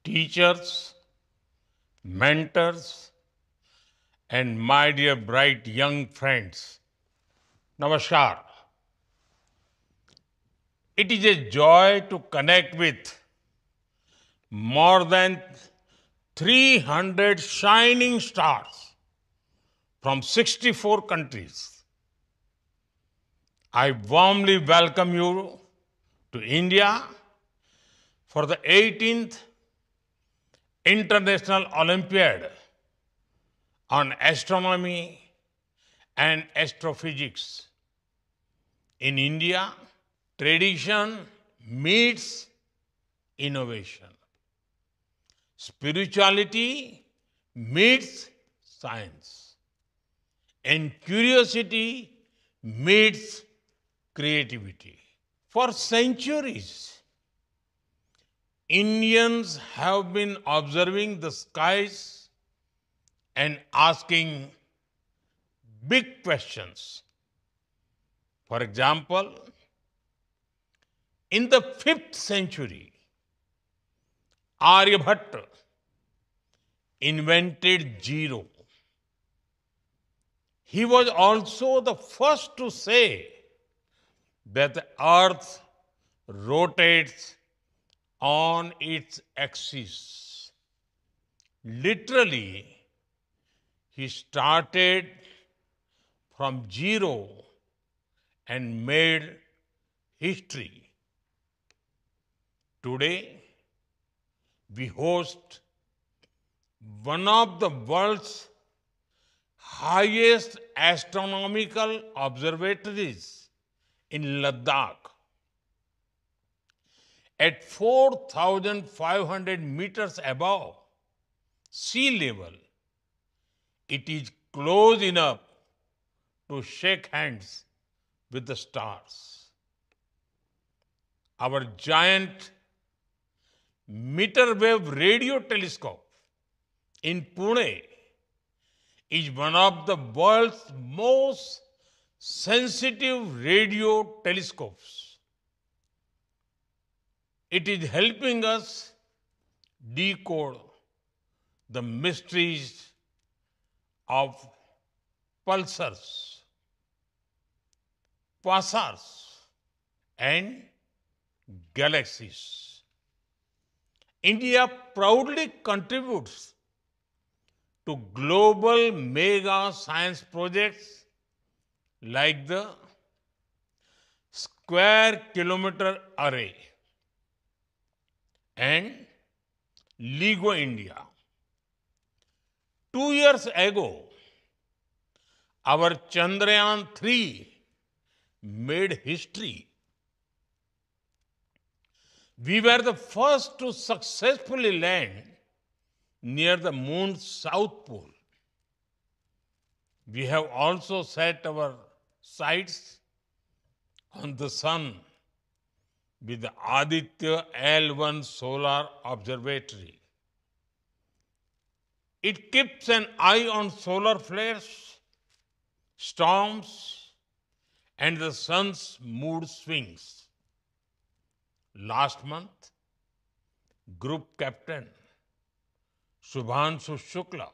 teachers, mentors, and my dear bright young friends. Namaskar. It is a joy to connect with more than 300 shining stars from 64 countries. I warmly welcome you to India for the 18th International Olympiad on Astronomy and Astrophysics. In India, tradition meets innovation. Spirituality meets science. And curiosity meets creativity. For centuries, Indians have been observing the skies and asking big questions. For example, in the 5th century, Aryabhatta invented zero. He was also the first to say that the earth rotates on its axis. Literally, he started from zero and made history. Today, we host one of the world's highest astronomical observatories in Ladakh. At 4,500 meters above sea level, it is close enough to shake hands with the stars. Our giant meter wave radio telescope in Pune is one of the world's most sensitive radio telescopes. It is helping us decode the mysteries of pulsars, quasars, and galaxies. India proudly contributes to global mega science projects like the Square Kilometer Array and LIGO India. 2 years ago, our Chandrayaan 3 made history. We were the first to successfully land near the moon's south pole. We have also set our sights on the sun with the Aditya L1 Solar Observatory. It keeps an eye on solar flares, storms, and the sun's mood swings. Last month, Group Captain Shubhanshu Shukla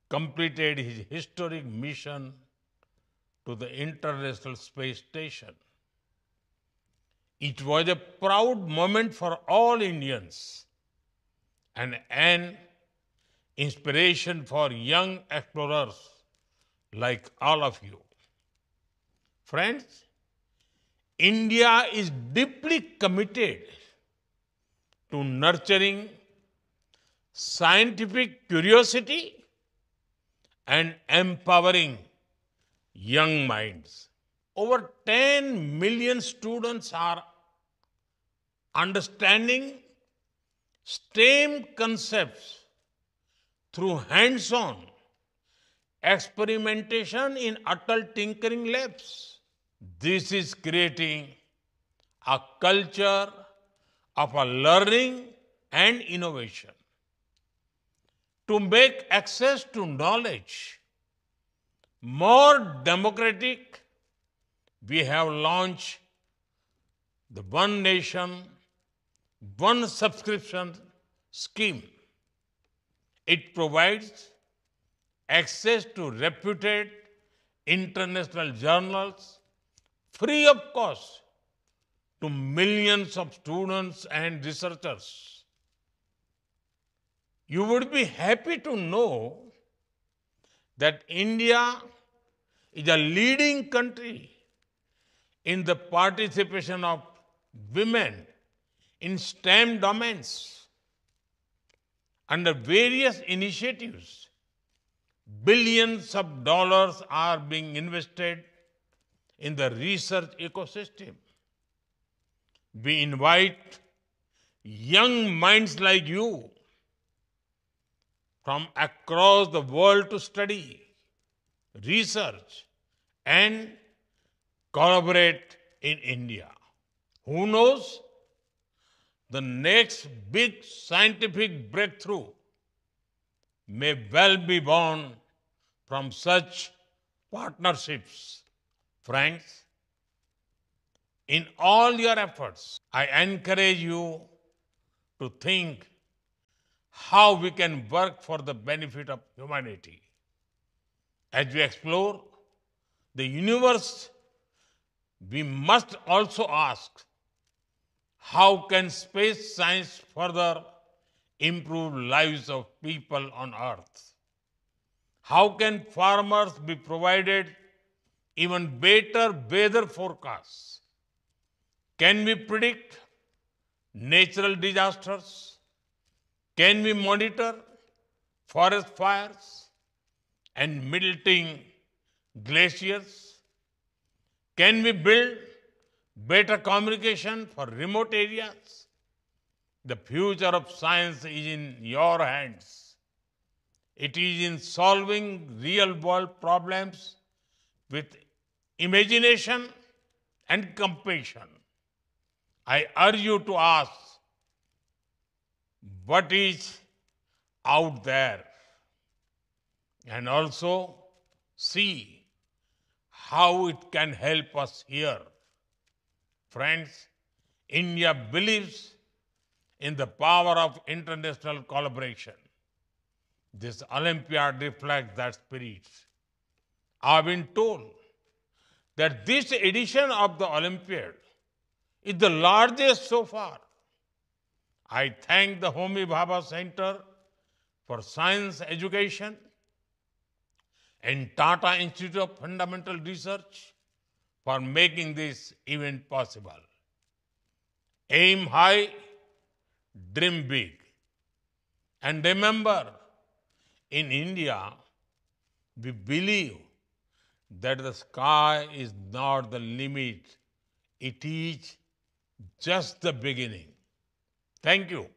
completed his historic mission to the International Space Station. It was a proud moment for all Indians and an inspiration for young explorers like all of you. Friends, India is deeply committed to nurturing scientific curiosity and empowering young minds. Over 10 million students are understanding STEM concepts through hands-on experimentation in Atal Tinkering Labs. This is creating a culture of learning and innovation. To make access to knowledge more democratic, we have launched the One Nation, One Subscription scheme. It provides access to reputed international journals free of cost to millions of students and researchers. You would be happy to know that India is a leading country in the participation of women in STEM domains. Under various initiatives, billions of dollars are being invested in the research ecosystem. We invite young minds like you from across the world to study, research, and collaborate in India. Who knows? The next big scientific breakthrough may well be born from such partnerships. Friends, in all your efforts, I encourage you to think how we can work for the benefit of humanity. As we explore the universe, we must also ask, how can space science further improve lives of people on Earth? How can farmers be provided even better weather forecasts? Can we predict natural disasters? Can we monitor forest fires and melting glaciers? Can we build better communication for remote areas? The future of science is in your hands. It is in solving real-world problems with imagination and compassion. I urge you to ask, what is out there? And also see how it can help us here. Friends, India believes in the power of international collaboration. This Olympiad reflects that spirit. I've been told that this edition of the Olympiad is the largest so far. I thank the Homi Bhabha Center for Science Education and Tata Institute of Fundamental Research for making this event possible. Aim high, dream big. And remember, in India, we believe that the sky is not the limit. It is just the beginning. Thank you.